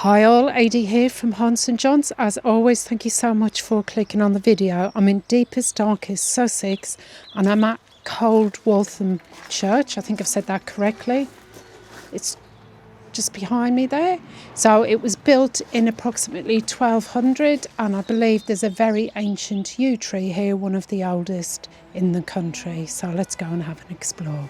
Hi all, AD here from Haunts and Jaunts. As always, thank you so much for clicking on the video. I'm in deepest, darkest Sussex and I'm at Coldwaltham Church. I think I've said that correctly. It's just behind me there. So it was built in approximately 1200 and I believe there's a very ancient yew tree here, one of the oldest in the country. So let's go and have an explore.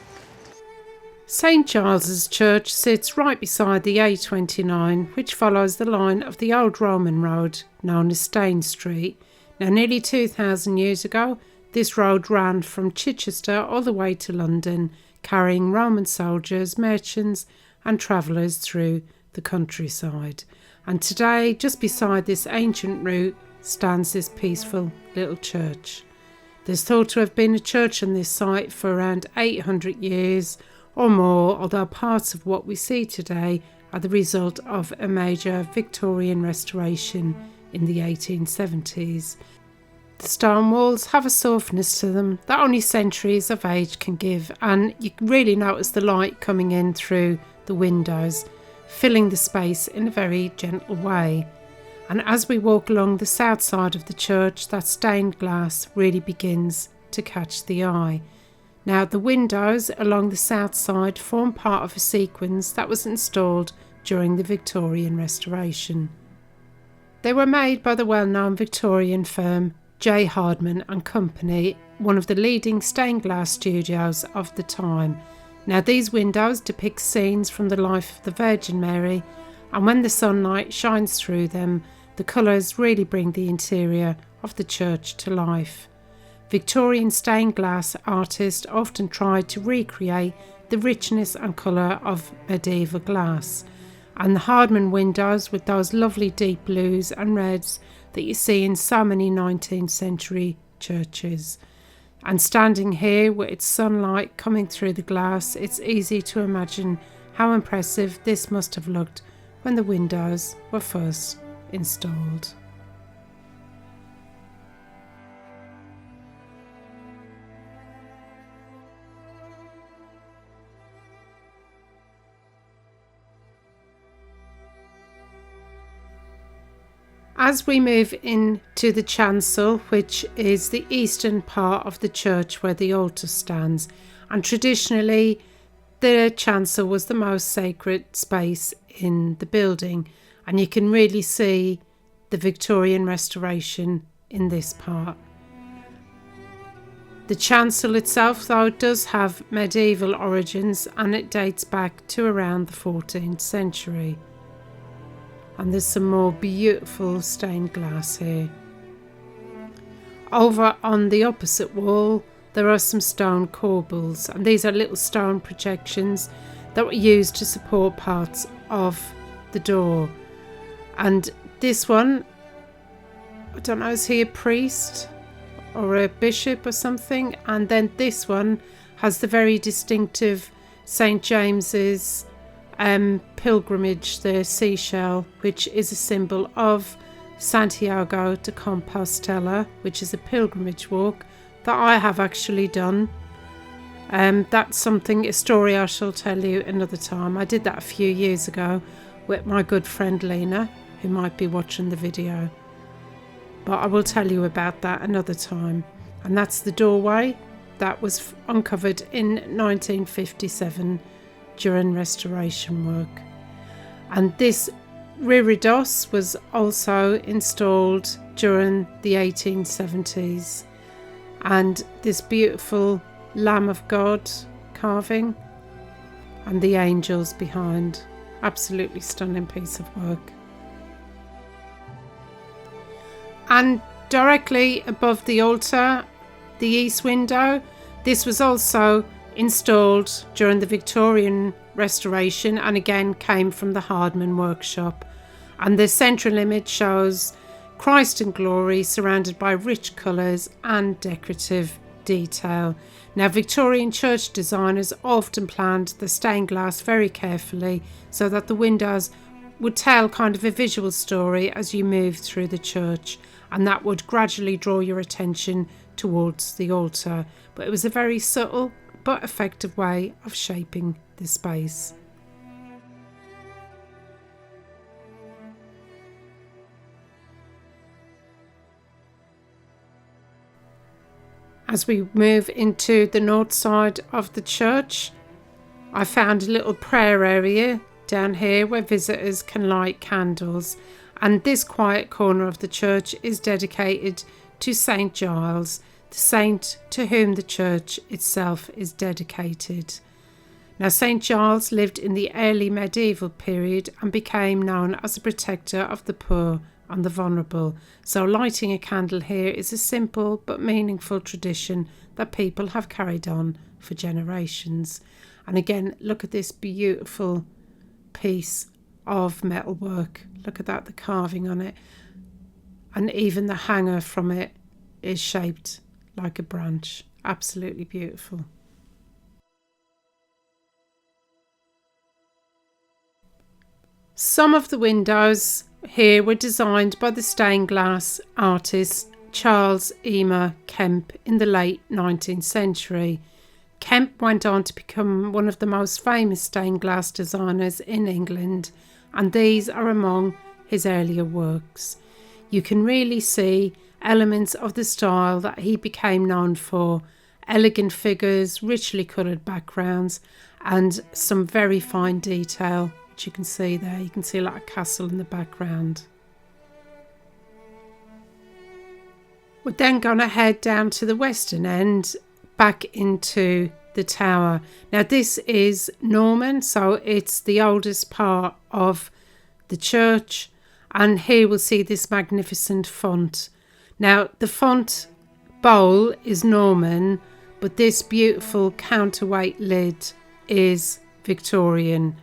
St Giles Church sits right beside the A29, which follows the line of the old Roman road known as Stane Street. Now, nearly 2,000 years ago, this road ran from Chichester all the way to London, carrying Roman soldiers, merchants and travellers through the countryside. And today, just beside this ancient route, stands this peaceful little church. There's thought to have been a church on this site for around 800 years or more, although parts of what we see today are the result of a major Victorian restoration in the 1870s. The stone walls have a softness to them that only centuries of age can give, and you can really notice the light coming in through the windows, filling the space in a very gentle way. And as we walk along the south side of the church, that stained glass really begins to catch the eye. Now, the windows along the south side form part of a sequence that was installed during the Victorian restoration. They were made by the well-known Victorian firm Hardman Co, one of the leading stained glass studios of the time. Now, these windows depict scenes from the life of the Virgin Mary, and when the sunlight shines through them, the colours really bring the interior of the church to life. Victorian stained glass artists often tried to recreate the richness and colour of medieval glass, and the Hardman windows with those lovely deep blues and reds that you see in so many 19th century churches. And standing here with its sunlight coming through the glass, it's easy to imagine how impressive this must have looked when the windows were first installed. As we move into the chancel, which is the eastern part of the church where the altar stands, and traditionally the chancel was the most sacred space in the building, and you can really see the Victorian restoration in this part. The chancel itself, though, does have medieval origins and it dates back to around the 14th century. And there's some more beautiful stained glass here. Over on the opposite wall there are some stone corbels, and these are little stone projections that were used to support parts of the door. And this one, I don't know, is he a priest or a bishop or something? And then this one has the very distinctive St James's pilgrimage, the seashell, which is a symbol of Santiago de Compostela, which is a pilgrimage walk that I have actually done. That's something, a story I shall tell you another time. I did that a few years ago with my good friend Lena, who might be watching the video, but I will tell you about that another time. And that's the doorway that was uncovered in 1957 during restoration work. And this reredos was also installed during the 1870s, and this beautiful Lamb of God carving and the angels behind, absolutely stunning piece of work. And directly above the altar, the east window, this was also installed during the Victorian restoration and again came from the Hardman workshop. And the central image shows Christ in glory surrounded by rich colours and decorative detail. Now, Victorian church designers often planned the stained glass very carefully so that the windows would tell kind of a visual story as you move through the church, and that would gradually draw your attention towards the altar. But it was a very subtle but effective way of shaping the space. As we move into the north side of the church, I found a little prayer area down here where visitors can light candles, and this quiet corner of the church is dedicated to St Giles, the saint to whom the church itself is dedicated. Now, St Giles lived in the early medieval period and became known as a protector of the poor and the vulnerable, so lighting a candle here is a simple but meaningful tradition that people have carried on for generations. And again, look at this beautiful piece of metalwork. Look at that, the carving on it, and even the hanger from it is shaped like a branch. Absolutely beautiful. Some of the windows here were designed by the stained glass artist Charles Eamer Kempe in the late 19th century. Kempe went on to become one of the most famous stained glass designers in England, and these are among his earlier works. You can really see elements of the style that he became known for: elegant figures, richly coloured backgrounds, and some very fine detail, which you can see there. You can see like a castle in the background. We're then going to head down to the western end, back into the tower. Now this is Norman, so it's the oldest part of the church, and here we'll see this magnificent font. Now the font bowl is Norman, but this beautiful counterweight lid is Victorian.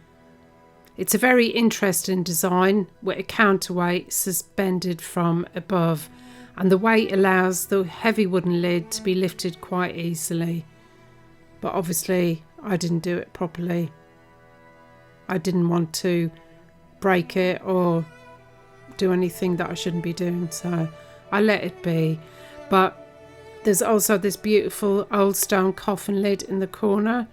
It's a very interesting design with a counterweight suspended from above, and the weight allows the heavy wooden lid to be lifted quite easily. But obviously I didn't do it properly. I didn't want to break it or do anything that I shouldn't be doing, so I let it be. But there's also this beautiful old stone coffin lid in the corner,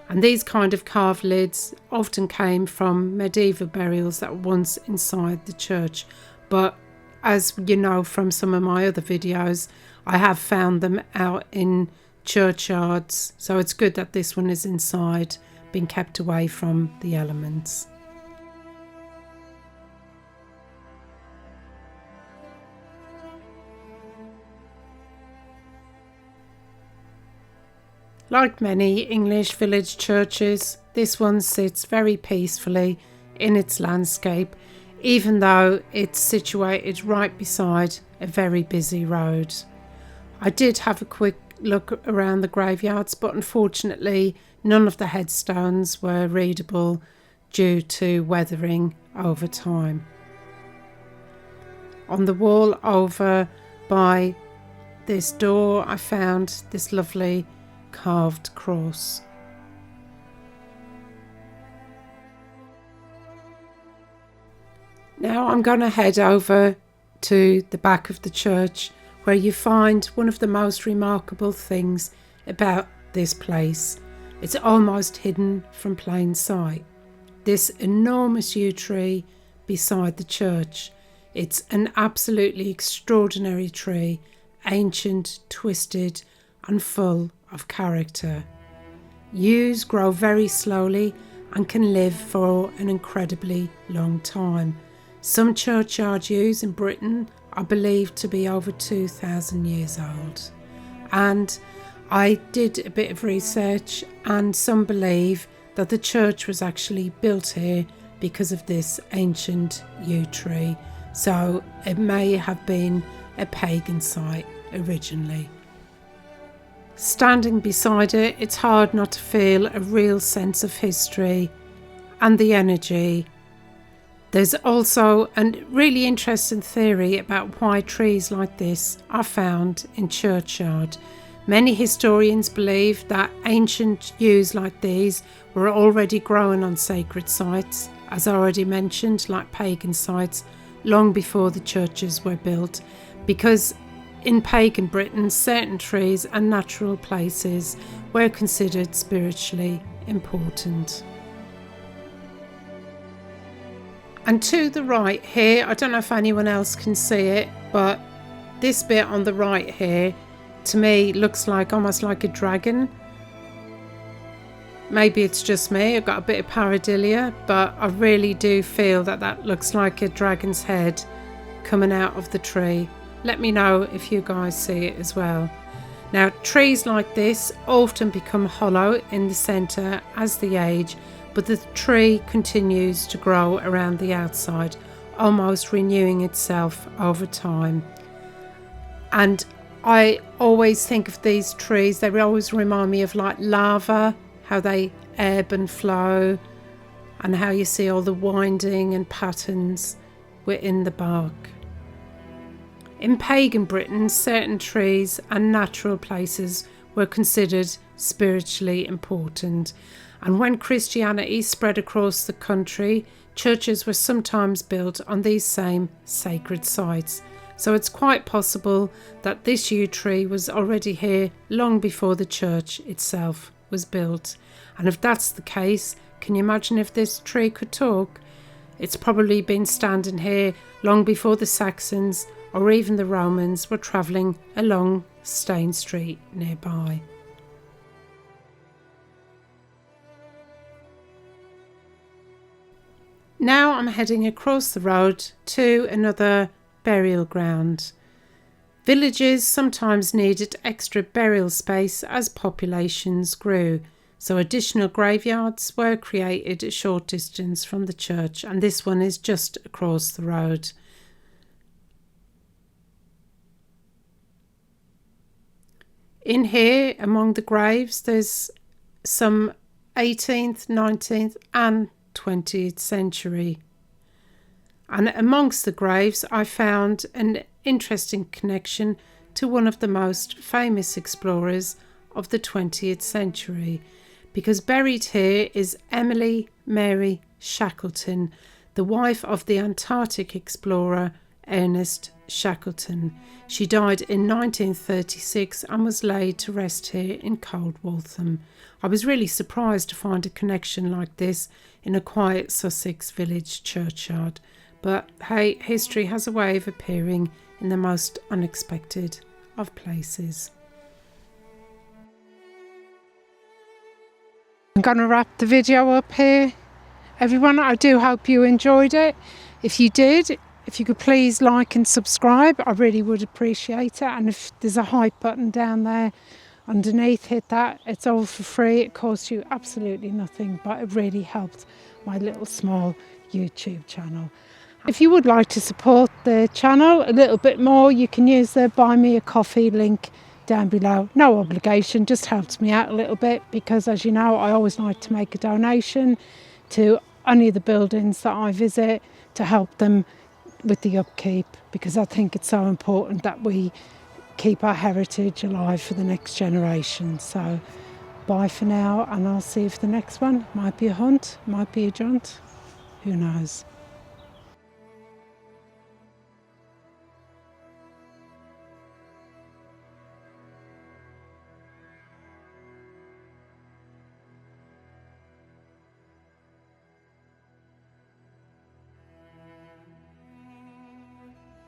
and these kind of carved lids often came from medieval burials that were once inside the church. But as you know from some of my other videos, I have found them out in churchyards, so it's good that this one is inside, being kept away from the elements. Like many English village churches, this one sits very peacefully in its landscape, even though it's situated right beside a very busy road. I did have a quick look around the graveyards, but unfortunately none of the headstones were readable due to weathering over time. On the wall over by this door I found this lovely carved cross. Now I'm going to head over to the back of the church, where you find one of the most remarkable things about this place. It's almost hidden from plain sight. This enormous yew tree beside the church. It's an absolutely extraordinary tree, ancient, twisted and full of character. Yews grow very slowly and can live for an incredibly long time. Some churchyard yews in Britain are believed to be over 2,000 years old. And I did a bit of research, and some believe that the church was actually built here because of this ancient yew tree. So it may have been a pagan site originally. Standing beside it, it's hard not to feel a real sense of history and the energy. There's also a really interesting theory about why trees like this are found in churchyard. Many historians believe that ancient yews like these were already growing on sacred sites, as I already mentioned, like pagan sites, long before the churches were built, because in pagan Britain, certain trees and natural places were considered spiritually important. And to the right here, I don't know if anyone else can see it, but this bit on the right here to me looks like almost like a dragon. Maybe it's just me, I've got a bit of pareidolia, but I really do feel that that looks like a dragon's head coming out of the tree. Let me know if you guys see it as well. Now, trees like this often become hollow in the centre as they age, but the tree continues to grow around the outside, almost renewing itself over time. And I always think of these trees, they always remind me of like lava, how they ebb and flow, and how you see all the winding and patterns within the bark. In pagan Britain, certain trees and natural places were considered spiritually important, and when Christianity spread across the country, churches were sometimes built on these same sacred sites. So it's quite possible that this yew tree was already here long before the church itself was built. And if that's the case, can you imagine if this tree could talk? It's probably been standing here long before the Saxons or even the Romans were travelling along Stane Street nearby. Now I'm heading across the road to another burial ground. Villages sometimes needed extra burial space as populations grew, so additional graveyards were created a short distance from the church, and this one is just across the road. In here, among the graves, there's some 18th, 19th and 20th century. And amongst the graves, I found an interesting connection to one of the most famous explorers of the 20th century, because buried here is Emily Mary Shackleton, the wife of the Antarctic explorer Ernest Shackleton. She died in 1936 and was laid to rest here in Coldwaltham. I was really surprised to find a connection like this in a quiet Sussex village churchyard. But hey, history has a way of appearing in the most unexpected of places. I'm going to wrap the video up here. Everyone, I do hope you enjoyed it. If you did, if you could please like and subscribe, I really would appreciate it. And if there's a hype button down there underneath, hit that. It's all for free. It costs you absolutely nothing, but it really helped my little small YouTube channel. If you would like to support the channel a little bit more, you can use the Buy Me a Coffee link down below. No obligation, just helps me out a little bit, because as you know, I always like to make a donation to any of the buildings that I visit to help them with the upkeep, because I think it's so important that we keep our heritage alive for the next generation. So bye for now, and I'll see you for the next one. Might be a hunt, might be a jaunt, who knows.